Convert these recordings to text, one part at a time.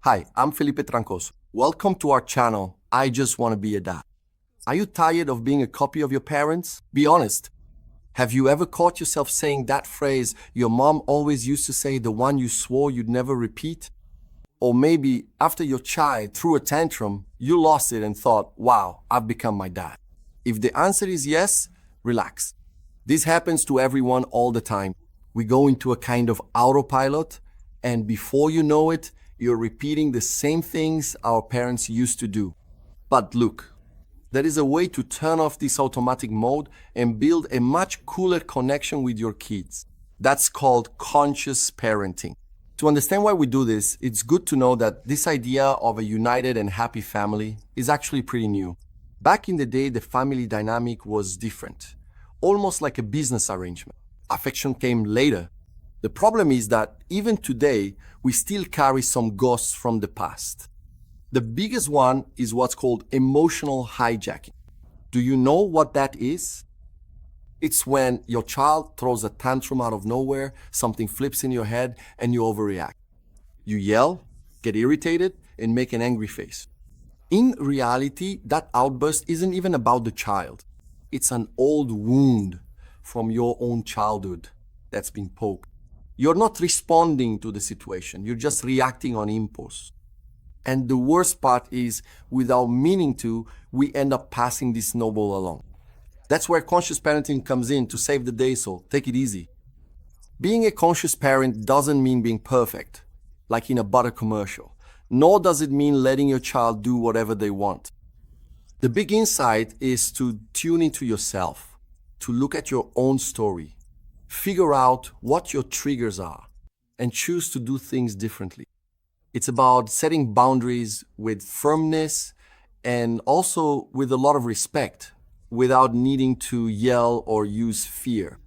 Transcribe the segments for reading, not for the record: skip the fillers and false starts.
Hi, I'm Felipe Trancoso. Welcome to our channel, I Just Want to Be a Dad. Are you tired of being a copy of your parents? Be honest. Have you ever caught yourself saying that phrase your mom always used to say, the one you swore you'd never repeat? Or maybe after your child threw a tantrum, you lost it and thought, wow, I've become my dad. If the answer is yes, relax. This happens to everyone all the time. We go into a kind of autopilot, and before you know it, you're repeating the same things our parents used to do. But look, there is a way to turn off this automatic mode and build a much cooler connection with your kids. That's called conscious parenting. To understand why we do this, it's good to know that this idea of a united and happy family is actually pretty new. Back in the day, the family dynamic was different, almost like a business arrangement. Affection came later. The problem is that even today, we still carry some ghosts from the past. The biggest one is what's called emotional hijacking. Do you know what that is? It's when your child throws a tantrum out of nowhere, something flips in your head, and you overreact. You yell, get irritated, and make an angry face. In reality, that outburst isn't even about the child. It's an old wound from your own childhood that's been poked. You're not responding to the situation, you're just reacting on impulse. And the worst part is, without meaning to, we end up passing this snowball along. That's where conscious parenting comes in to save the day, so take it easy. Being a conscious parent doesn't mean being perfect, like in a butter commercial, nor does it mean letting your child do whatever they want. The big insight is to tune into yourself, to look at your own story, figure out what your triggers are, and choose to do things differently. It's about setting boundaries with firmness and also with a lot of respect, without needing to yell or use fear.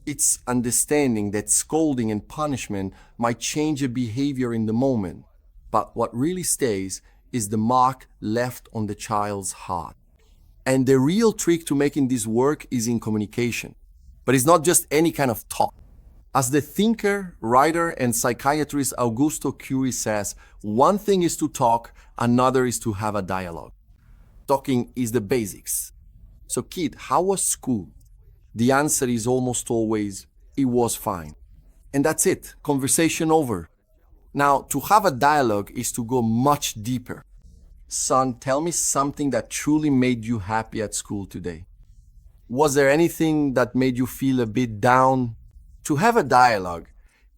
It's understanding that scolding and punishment might change a behavior in the moment, but what really stays is the mark left on the child's heart. And the real trick to making this work is in communication. But it's not just any kind of talk. As the thinker, writer, and psychiatrist Augusto Cury says, one thing is to talk, another is to have a dialogue. Talking is the basics. So kid, how was school? The answer is almost always, it was fine. And that's it, conversation over. Now, to have a dialogue is to go much deeper. Son, tell me something that truly made you happy at school today. Was there anything that made you feel a bit down? To have a dialogue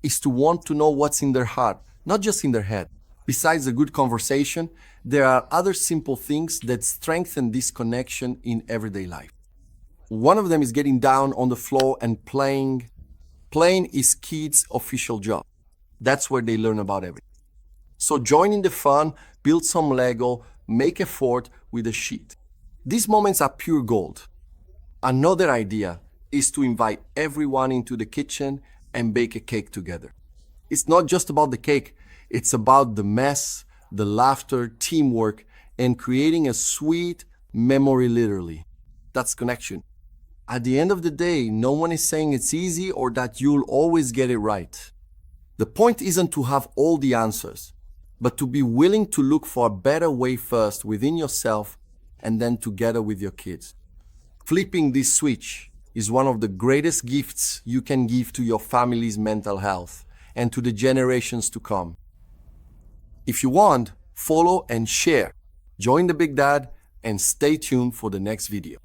is to want to know what's in their heart, not just in their head. Besides a good conversation, there are other simple things that strengthen this connection in everyday life. One of them is getting down on the floor and playing. Playing is kids' official job. That's where they learn about everything. So join in the fun, build some Lego, make a fort with a sheet. These moments are pure gold. Another idea is to invite everyone into the kitchen and bake a cake together. It's not just about the cake, it's about the mess, the laughter, teamwork, and creating a sweet memory literally. That's connection. At the end of the day, no one is saying it's easy or that you'll always get it right. The point isn't to have all the answers, but to be willing to look for a better way first within yourself and then together with your kids. Flipping this switch is one of the greatest gifts you can give to your family's mental health and to the generations to come. If you want, follow and share. Join the Big Dad and stay tuned for the next video.